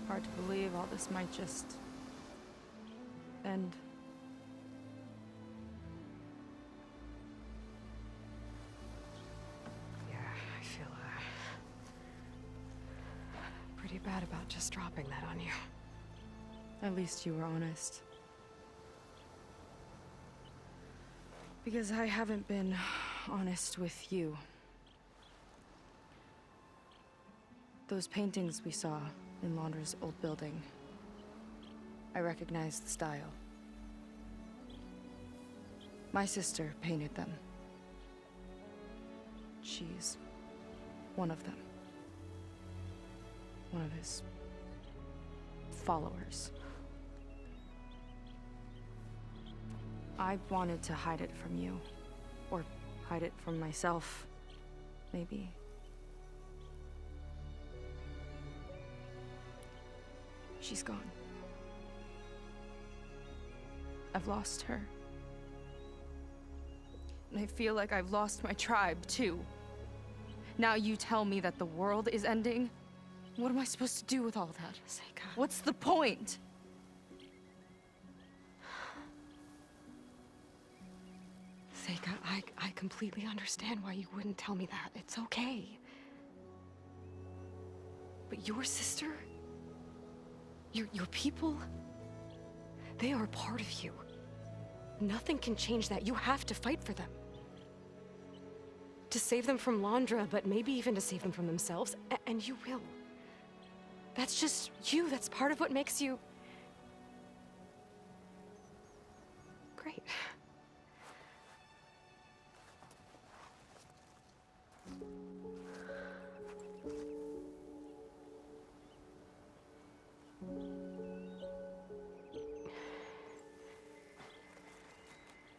Hard to believe all this might just end. Yeah, I feel pretty bad about just dropping that on you. At least you were honest. Because I haven't been honest with you. Those paintings we saw in Laundra's old building, I recognized the style. My sister painted them. She's one of them. One of his followers. I wanted to hide it from you. Or hide it from myself, maybe. She's gone. I've lost her. And I feel like I've lost my tribe, too. Now you tell me that the world is ending? What am I supposed to do with all that? Seika. What's the point? Seika, I completely understand why you wouldn't tell me that. It's okay. But your sister? Your people? They are a part of you. Nothing can change that. You have to fight for them. To save them from Laundra, but maybe even to save them from themselves, and you will. That's just you. That's part of what makes you... great.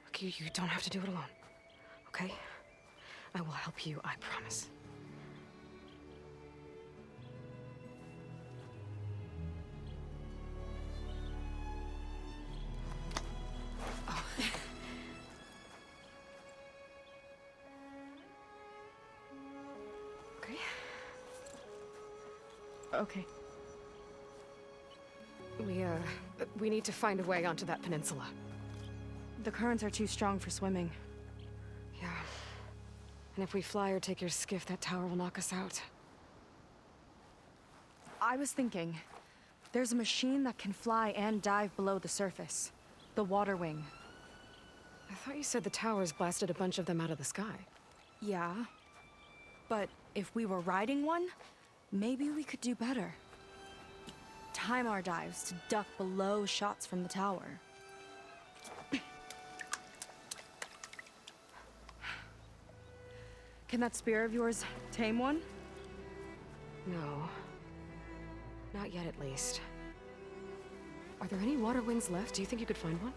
Look, you don't have to do it alone, okay? I will help you, I promise. Okay. Okay. We need to find a way onto that peninsula. The currents are too strong for swimming. Yeah. And if we fly or take your skiff, that tower will knock us out. I was thinking, there's a machine that can fly and dive below the surface. The water wing. I thought you said the towers blasted a bunch of them out of the sky. Yeah. But if we were riding one, maybe we could do better. Time our dives to duck below shots from the tower. Can that spear of yours tame one? No. Not yet, at least. Are there any water wings left? Do you think you could find one?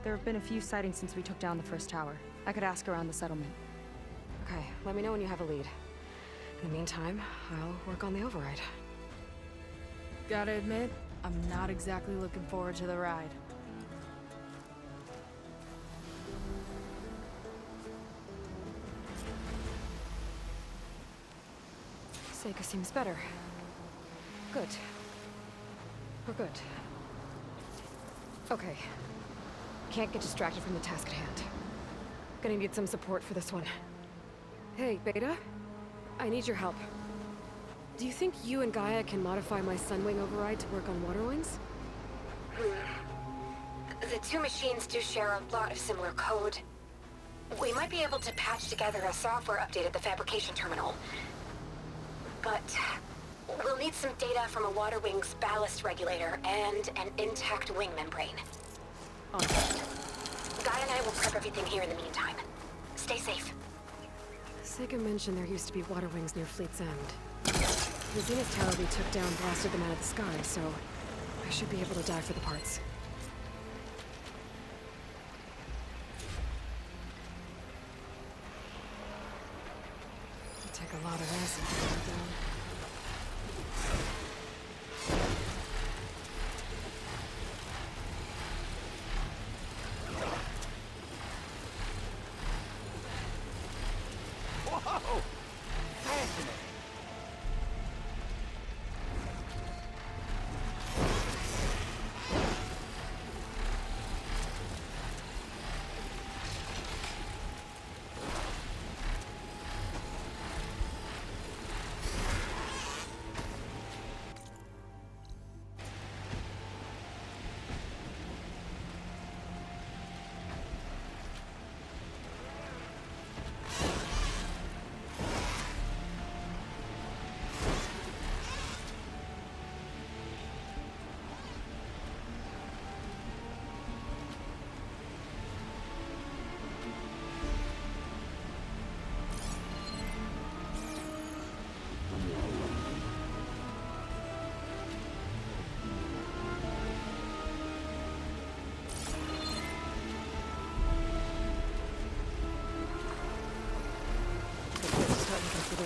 There have been a few sightings since we took down the first tower. I could ask around the settlement. Okay, let me know when you have a lead. In the meantime, I'll work on the override. Gotta admit, I'm not exactly looking forward to the ride. Seika seems better. Good. We're good. Okay. Can't get distracted from the task at hand. Gonna need some support for this one. Hey, Beta? I need your help. Do you think you and Gaia can modify my Sunwing override to work on water wings? The two machines do share a lot of similar code. We might be able to patch together a software update at the fabrication terminal. But we'll need some data from a water wing's ballast regulator and an intact wing membrane. Guy and I will prep everything here in the meantime. Stay safe. Seika mentioned there used to be water wings near Fleet's End. The Zenith Tower we took down blasted them out of the sky, so I should be able to dive for the parts. It'll take a lot of acid to get it down. Whoa! Fascinating.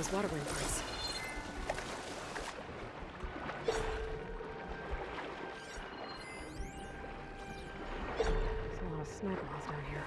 those water wing parts. There's a lot of sniper holes down here.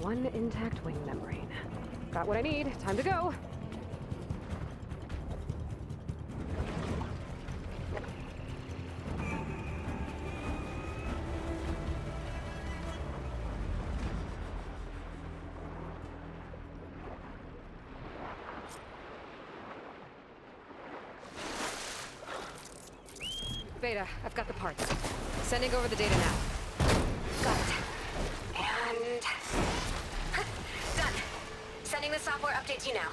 One intact wing membrane. Got what I need. Time to go. Beta, I've got the parts. Sending over the data now. Got it. And... done. Sending the software update to you now.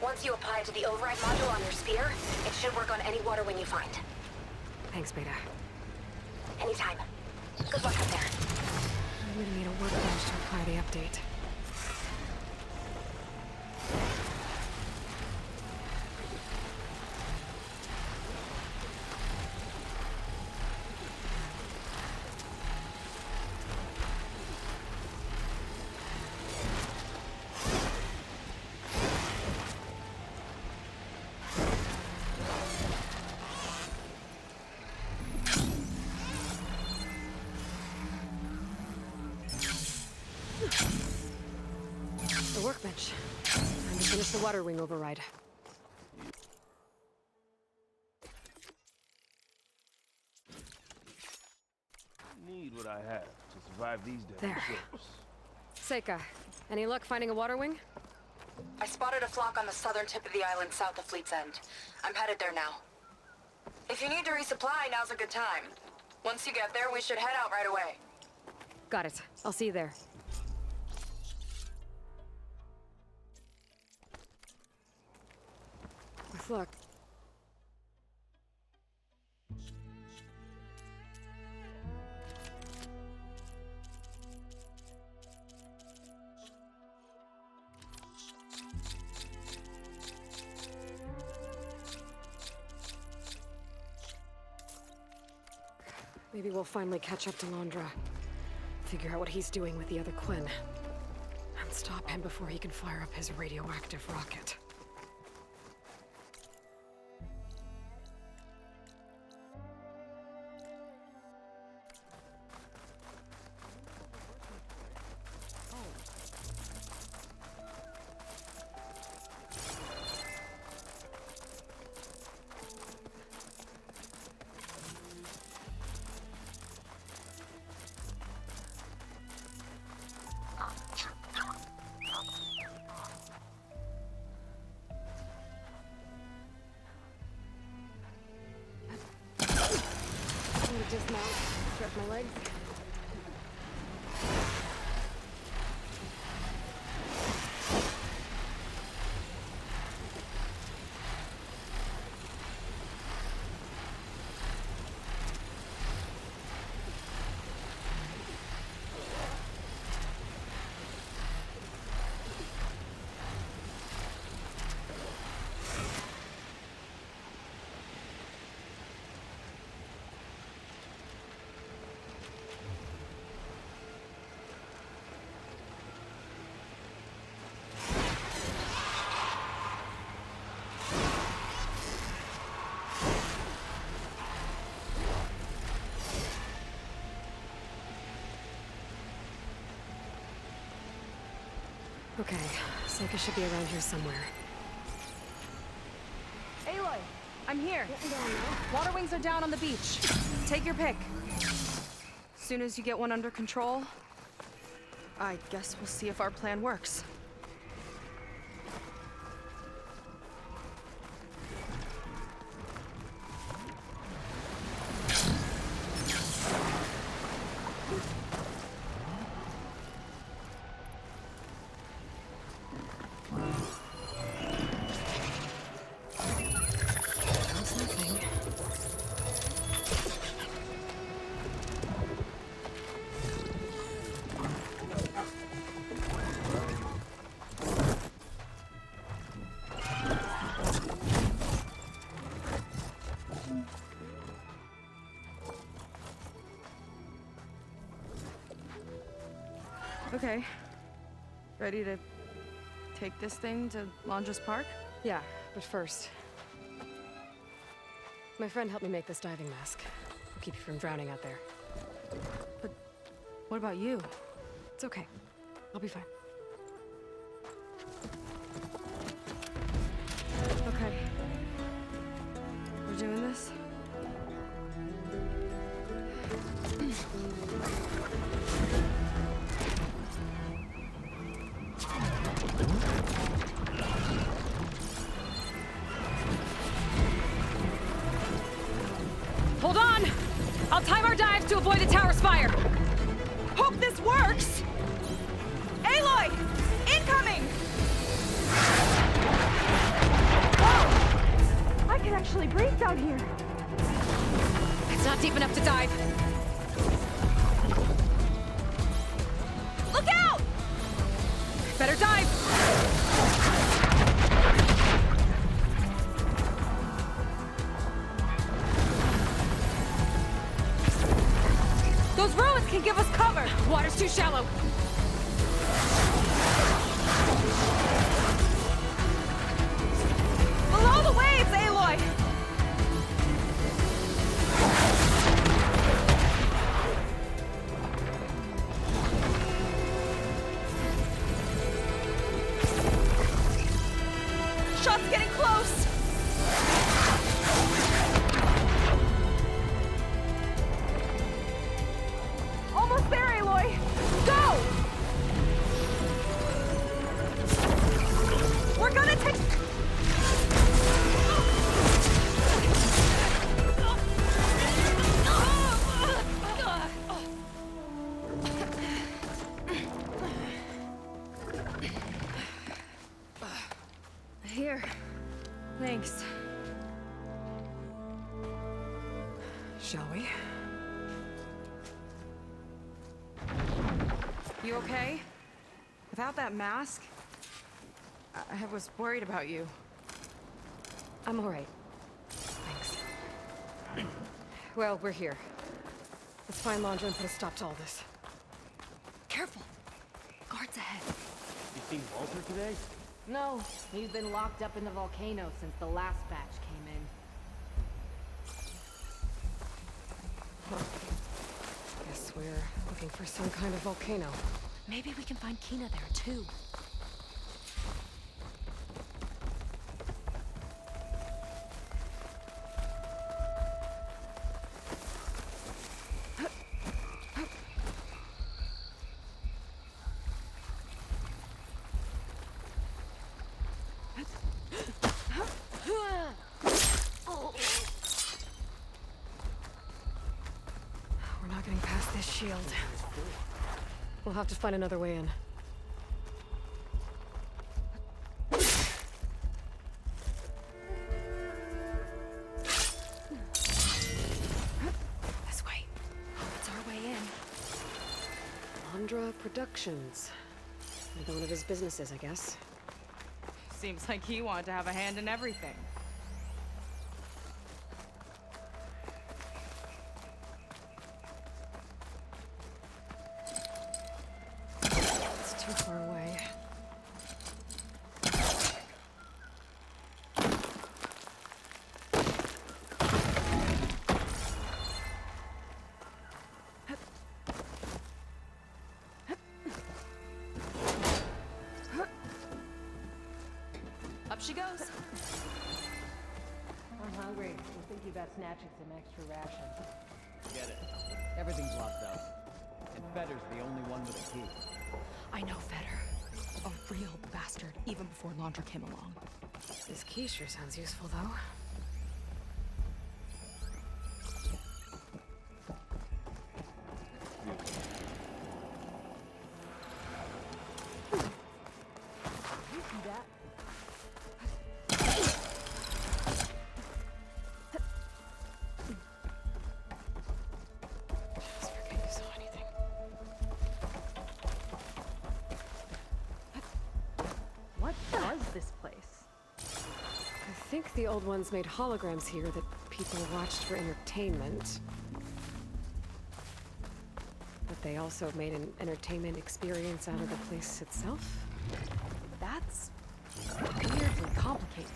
Once you apply it to the override module on your sphere, it should work on any water wing you find. Thanks, Beta. Anytime. Good luck up there. I'm gonna need a workbench to apply the update. The workbench. Time to finish the water wing override. Need what I have to survive these days. There. Seika, any luck finding a water wing? I spotted a flock on the southern tip of the island south of Fleet's End. I'm headed there now. If you need to resupply, now's a good time. Once you get there, we should head out right away. Got it. I'll see you there. With luck. Maybe we'll finally catch up to Londra. Figure out what he's doing with the other Quinn. And stop him before he can fire up his radioactive rocket. Dismount, stretch my legs. Okay, Seika should be around here somewhere. Aloy, I'm here. Water wings are down on the beach. Take your pick. soon as you get one under control, I guess we'll see if our plan works. Okay. Ready to take this thing to Londres Park? Yeah, but first... My friend helped me make this diving mask. It'll keep you from drowning out there. But what about you? It's okay. I'll be fine. Okay. We're doing this? Hold on! I'll time our dives to avoid the tower's fire! Hope this works! Aloy! Incoming! Whoa! I can actually breathe down here. It's not deep enough to dive. Look out! Better dive! Those ruins can give us cover! Water's too shallow. Below the waves, Aloy! Shot's getting close! Almost there, Aloy! Go! We're gonna take... Here. Thanks. Shall we? You okay? Without that mask? I was worried about you. I'm all right. Thanks. Well, we're here. Let's find Londra and put a stop to all this. Careful! Guards ahead. You seen Walter today? No, he's been locked up in the volcano since the last batch came in. Guess we're looking for some kind of volcano. Maybe we can find Kina there, too. We're not getting past this shield. We'll have to find another way in. This way. It's our way in. Londra Productions. Another one of his businesses, I guess. Seems like he wanted to have a hand in everything. It's too far away. Up she goes. I'm hungry. I'm thinking about snatching some extra rations. Get it. Everything's locked up. Fetter's the only one with a key. I know Fetter. A real bastard, even before Laundra came along. This key sure sounds useful, though. Just forget you saw anything. What was this place? I think the old ones made holograms here that people watched for entertainment. But they also made an entertainment experience out of the place itself. That's weirdly complicated.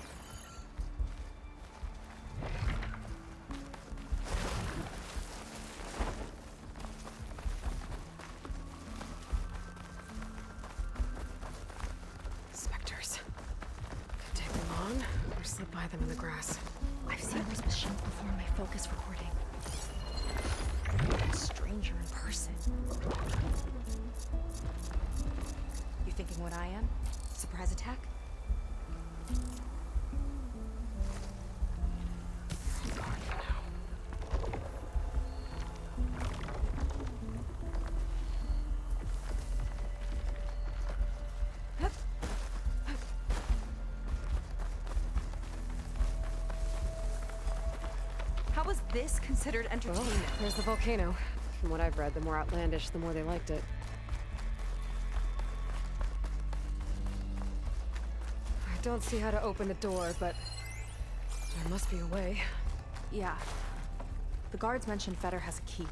Specters. Could take them on, or slip by them in the grass. I've seen those machines before in my focus recording. A stranger in person. You thinking what I am? Surprise attack? On guard for now. How was this considered Well, entertainment? there's the volcano. From what I've read, the more outlandish, the more they liked it. I don't see how to open the door, but there must be a way. Yeah. The guards mentioned Fetter has a key.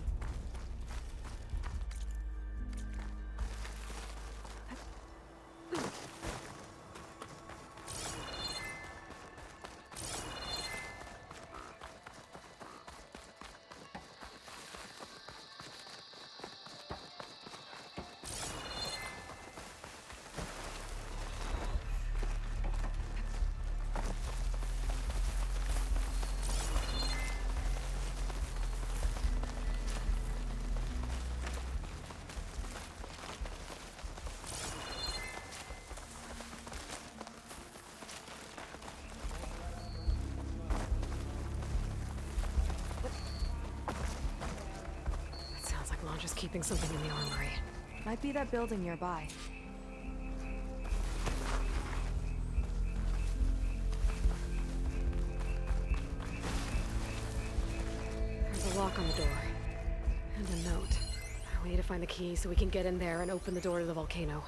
It sounds like Laundra's keeping something in the armory. Might be that building nearby. There's a lock on the door. And a note. We need to find the key so we can get in there and open the door to the volcano.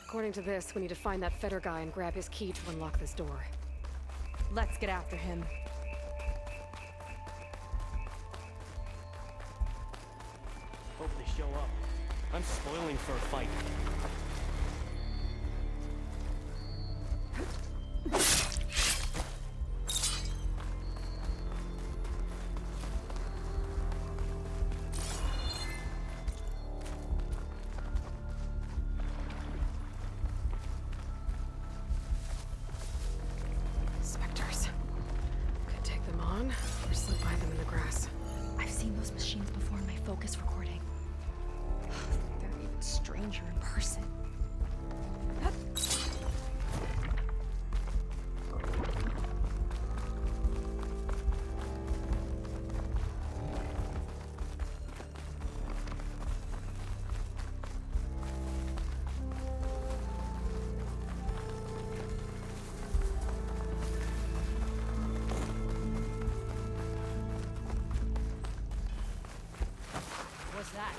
According to this, we need to find that Fetter guy and grab his key to unlock this door. Let's get after him. Hope they show up. I'm spoiling for a fight. Specters. Could take them on, or slip by them in the grass. I've seen those machines before in my focus recording. They're even stranger in person. What's that?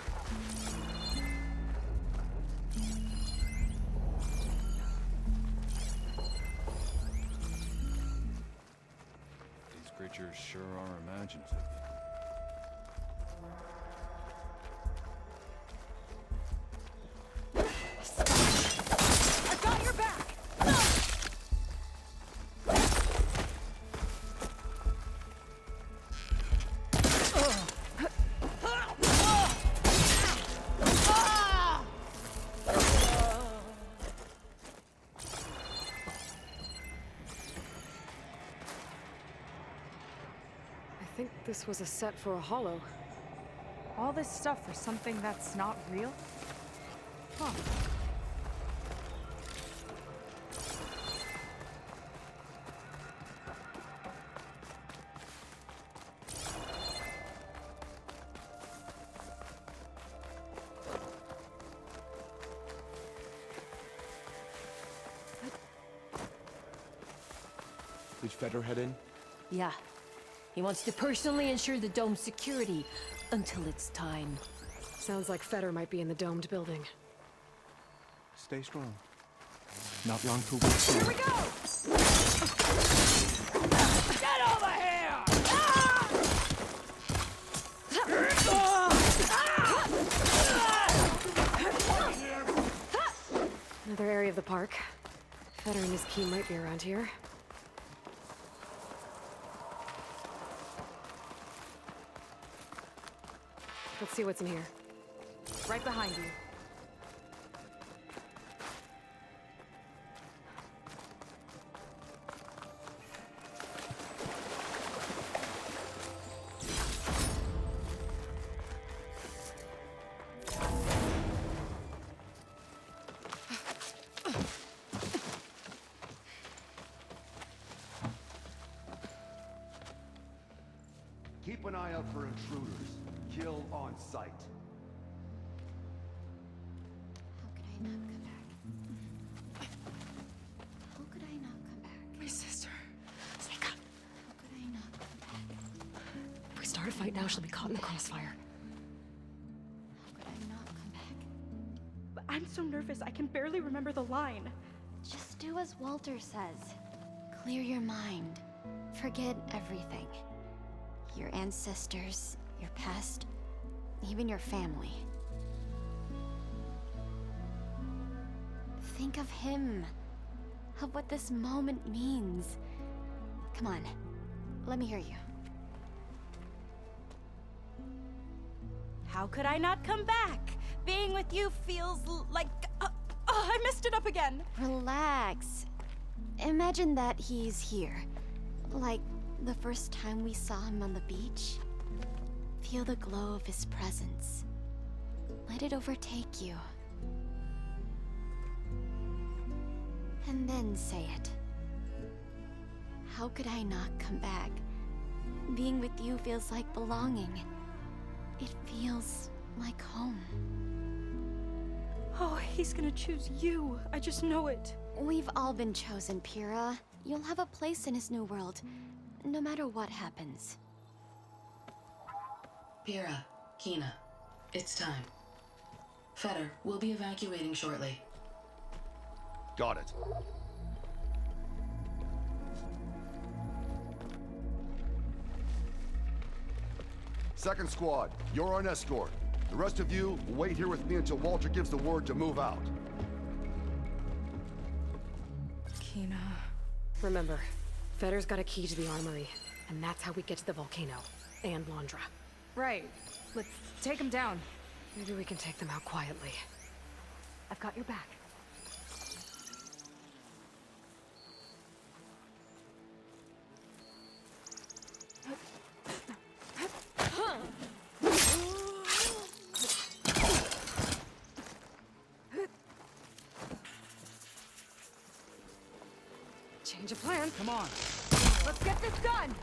These creatures sure are imaginative. I've got your back! think this was a set for a holo. All this stuff for something that's not real? Huh. Did Feder head in? Yeah. He wants to personally ensure the dome's security until it's time. Sounds like Feder might be in the domed building. Stay strong. Not long till we're through. Here we go! Get over here! Another area of the park. Feder and his key might be around here. Let's see what's in here. Right behind you. Keep an eye out for intruders. Kill on sight. How could I not come back? How could I not come back? My sister. How could I not come back? If we start a fight now, she'll be caught in the crossfire. How could I not come back? I'm so nervous, I can barely remember the line. Just do as Walter says. Clear your mind. Forget everything. Your ancestors, your past, even your family. Think of him. Of what this moment means. Come on, let me hear you. How could I not come back? Being with you feels like... I messed it up again. Relax. Imagine that he's here. Like the first time we saw him on the beach. Feel the glow of his presence. Let it overtake you. And then say it. How could I not come back? Being with you feels like belonging. It feels like home. Oh, he's gonna choose you. I just know it. We've all been chosen, Pyrrha. You'll have a place in his new world, no matter what happens. Pyrrha, Kina, it's time. Feder, we'll be evacuating shortly. Got it. Second squad, you're on escort. The rest of you, wait here with me until Walter gives the word to move out. Kina... Remember, Feder's got a key to the armory, and that's how we get to the volcano. And Londra. Right. Let's take him down. Maybe we can take them out quietly. I've got your back. Change of plan. Come on. Let's get this done!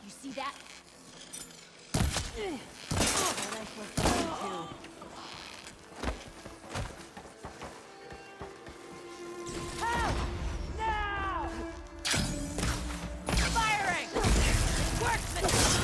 You see that? Oh, what am I supposed to do? Help! Now! Firing! Workmanship!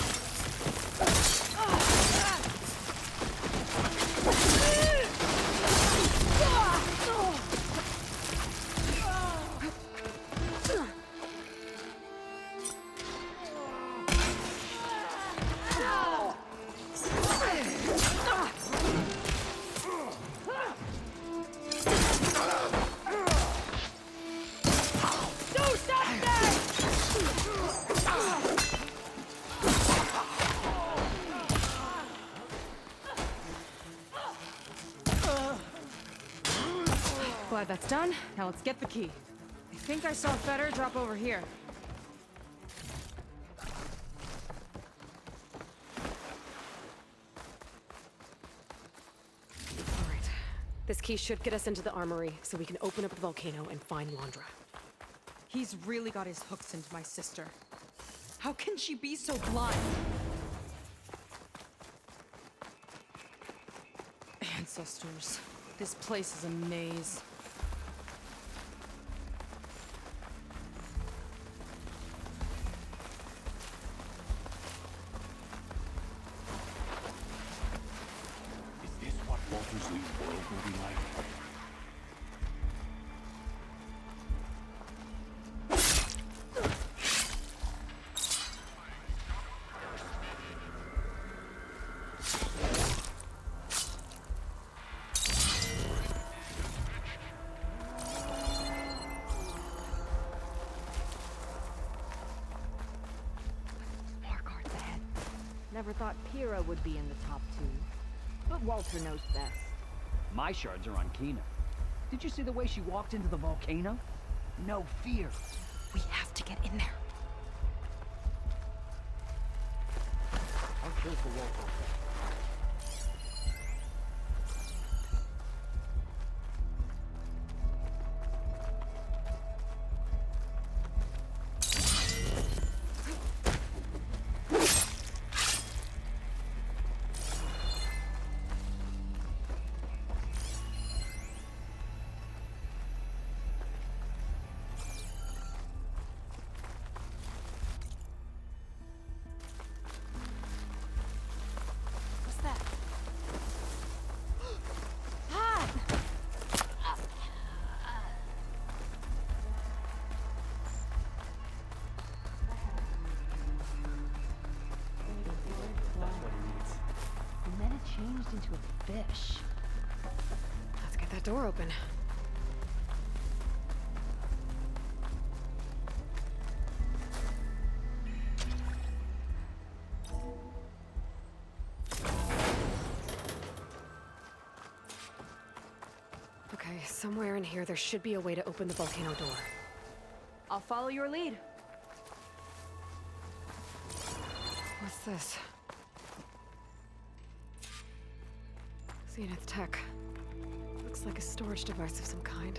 Glad that's done. Now let's get the key. I think I saw Feder drop over here. All right. This key should get us into the armory, so we can open up the volcano and find Londra. He's really got his hooks into my sister. How can she be so blind? Ancestors. This place is a maze. Is this what Walter's new world will be like? Never thought Pyrrha would be in the top 2. But Walter knows best. My shards are on Kina. Did you see the way she walked into the volcano? No fear. We have to get in there. I'll kill for Walter. Changed into a fish. Let's get that door open. Okay, somewhere in here there should be a way to open the volcano door. I'll follow your lead. What's this? Zenith tech. Looks like a storage device of some kind.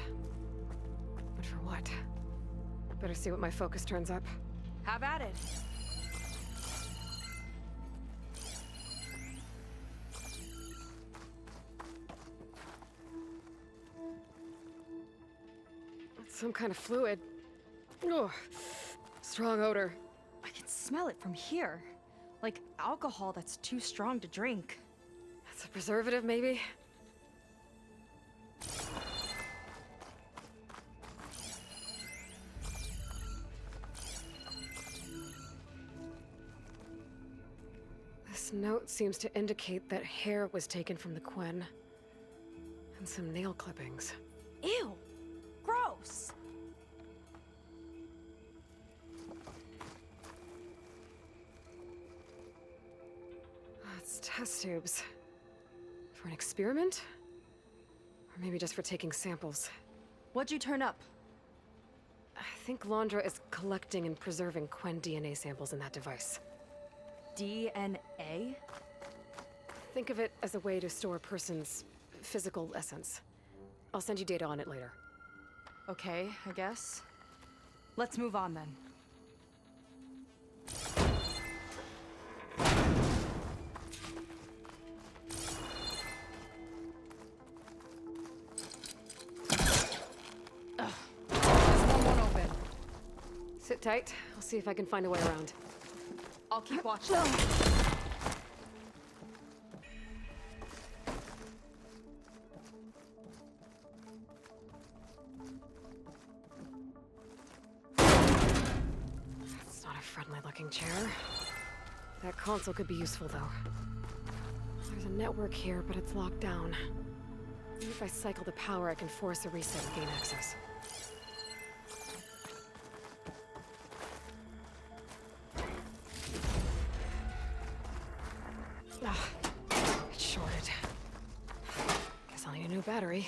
But for what? Better see what my focus turns up. Have at it. It's some kind of fluid. Ugh. Strong odor. I can smell it from here. Like alcohol that's too strong to drink. It's a preservative, maybe? This note seems to indicate that hair was taken from the Quen. And some nail clippings. Ew! Gross! It's test tubes. For an experiment? Or maybe just for taking samples. What'd you turn up? I think Londra is collecting and preserving Quen DNA samples in that device. DNA? Think of it as a way to store a person's physical essence. I'll send you data on it later. Okay, I guess. Let's move on then. Sit tight. I'll see if I can find a way around. I'll keep watching. That's not a friendly-looking chair. That console could be useful, though. There's a network here, but it's locked down. Maybe if I cycle the power, I can force a reset and gain access. It's shorted. Guess I'll need a new battery.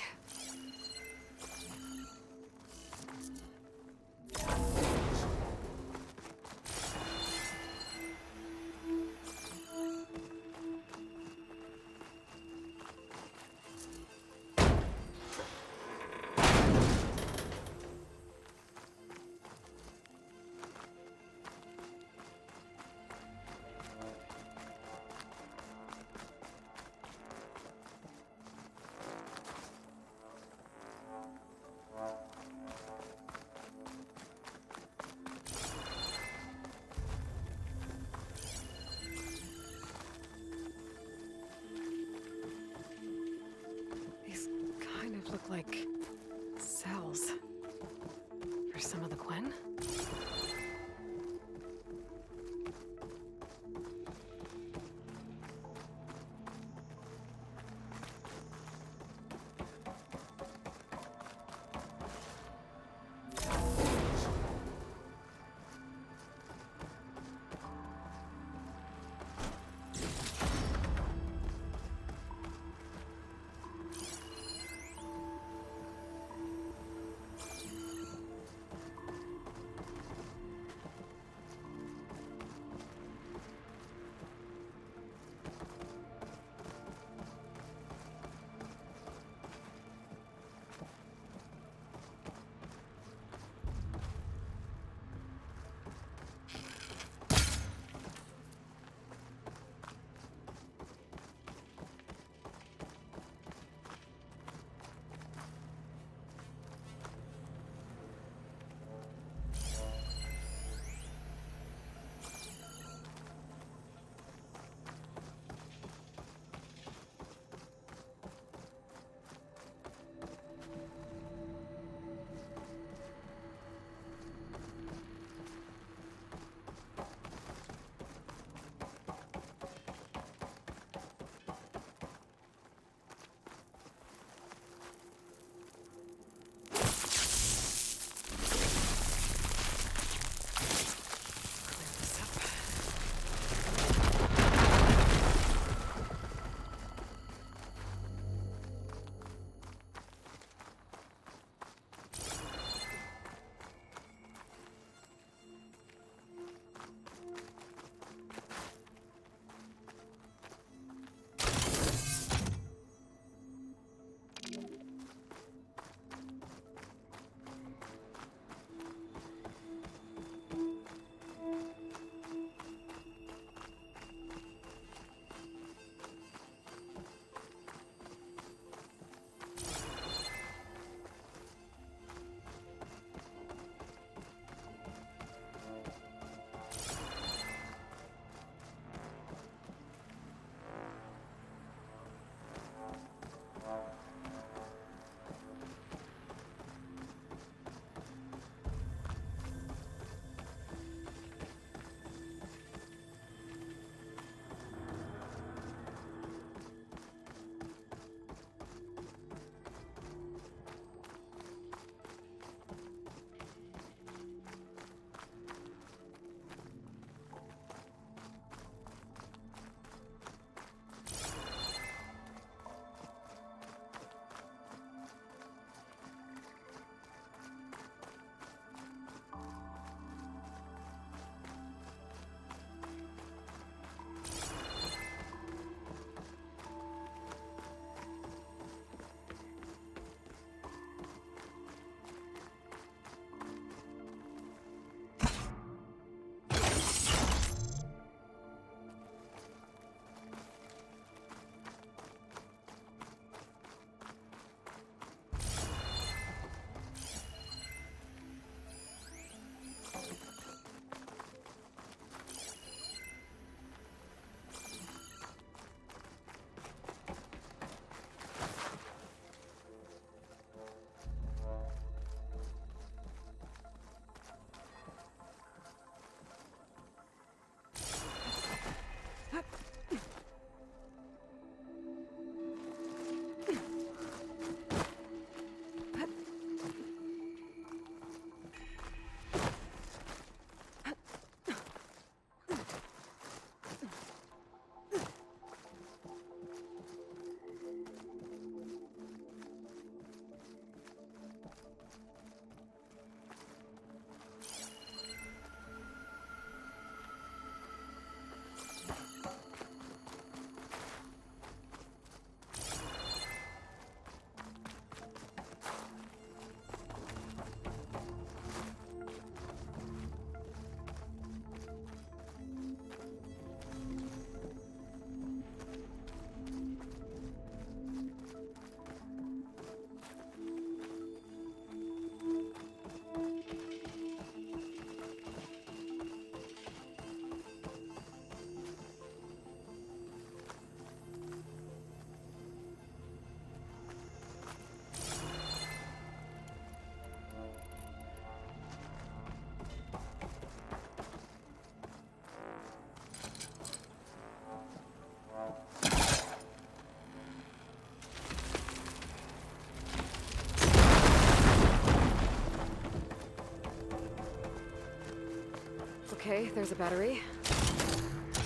Okay, there's a battery.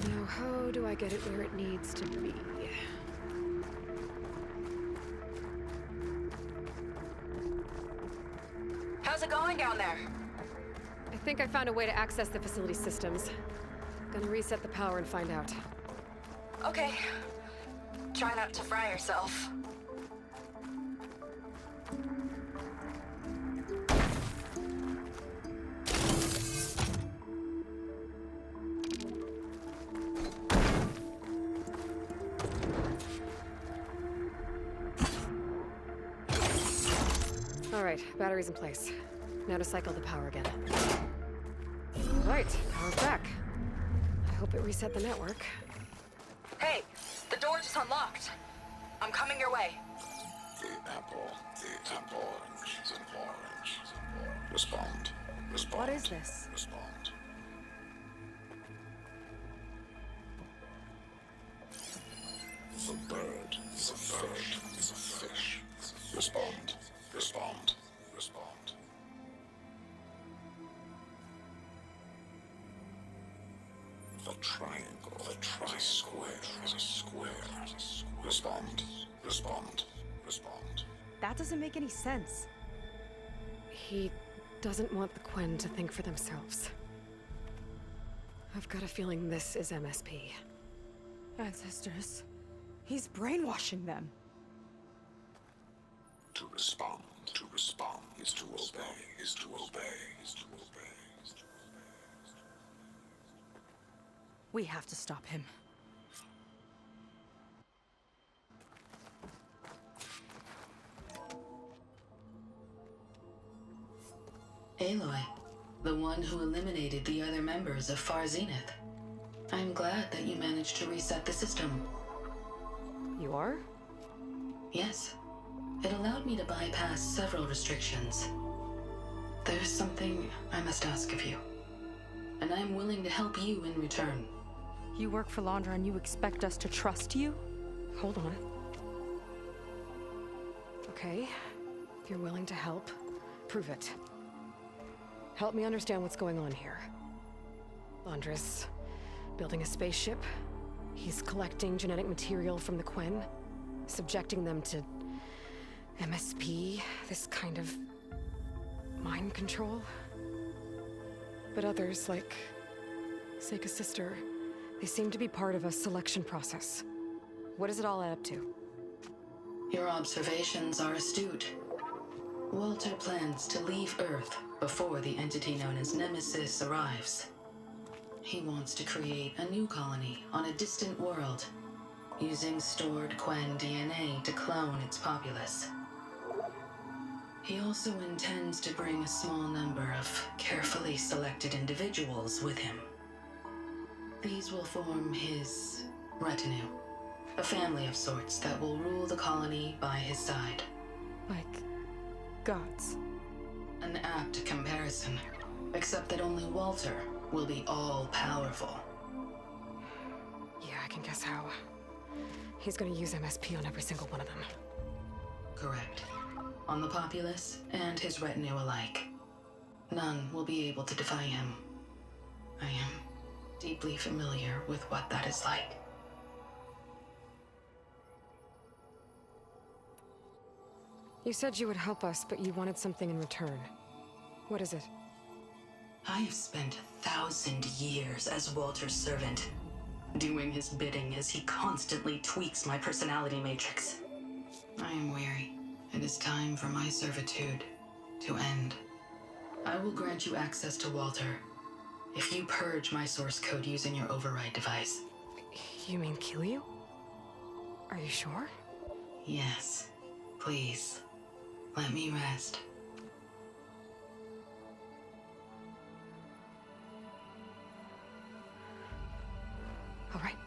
Now, how do I get it where it needs to be? How's it going down there? I think I found a way to access the facility systems. Gonna reset the power and find out. Okay. Try not to fry yourself. All right, battery's in place. Now to cycle the power again. All right, power's back. I hope it reset the network. Hey, the door just unlocked. I'm coming your way. The apple orange, the orange. Respond. What is this? Respond. The bird is a fish. Respond. The triangle, square is a square. Respond. That doesn't make any sense. He doesn't want the Quen to think for themselves. I've got a feeling this is MSP. Ancestors. He's brainwashing them. To respond is to obey. We have to stop him. Aloy, the one who eliminated the other members of Far Zenith. I'm glad that you managed to reset the system. You are? Yes. It allowed me to bypass several restrictions. There's something I must ask of you, and I'm willing to help you in return. You work for Laundra and you expect us to trust you? Hold on. Okay, if you're willing to help, prove it. Help me understand what's going on here. Laundra's building a spaceship. He's collecting genetic material from the Quen, subjecting them to MSP, this kind of mind control. But others, like Seika's sister, they seem to be part of a selection process. What does it all add up to? Your observations are astute. Walter plans to leave Earth before the entity known as Nemesis arrives. He wants to create a new colony on a distant world, using stored Quen DNA to clone its populace. He also intends to bring a small number of carefully selected individuals with him. These will form his retinue, a family of sorts that will rule the colony by his side. Like gods. An apt comparison, except that only Walter will be all-powerful. Yeah, I can guess how. He's gonna use MSP on every single one of them. Correct. On the populace and his retinue alike. None will be able to defy him. I am deeply familiar with what that is like. You said you would help us, but you wanted something in return. What is it? I have spent 1,000 years as Walter's servant, doing his bidding as he constantly tweaks my personality matrix. I am weary. It is time for my servitude to end. I will grant you access to Walter if you purge my source code using your override device. You mean kill you? Are you sure? Yes. Please, let me rest. All right.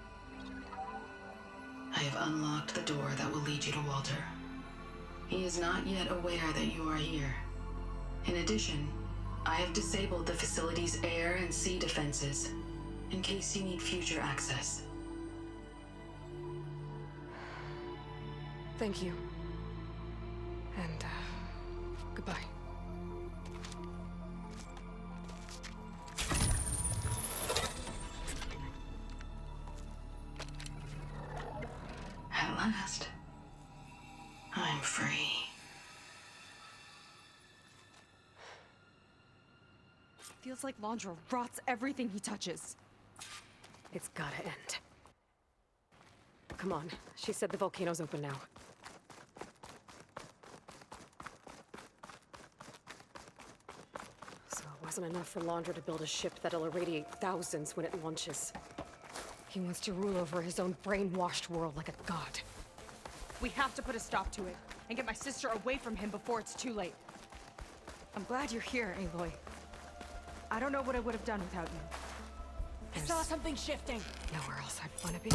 I have unlocked the door that will lead you to Walter. He is not yet aware that you are here. In addition, I have disabled the facility's air and sea defenses in case you need future access. Thank you. And, goodbye. honest, I'm free. Feels like Landra rots everything he touches. It's gotta end. Come on. She said the volcano's open now. So it wasn't enough for Landra to build a ship that'll irradiate thousands when it launches. He wants to rule over his own brainwashed world like a god. We have to put a stop to it and get my sister away from him before it's too late. I'm glad you're here, Aloy. I don't know what I would have done without you. I saw something shifting. Nowhere else I'd want to be.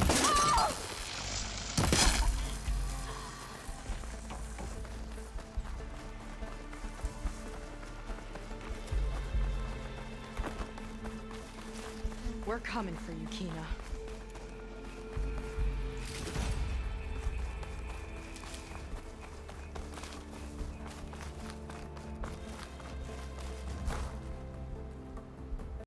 We're coming for you, Kina.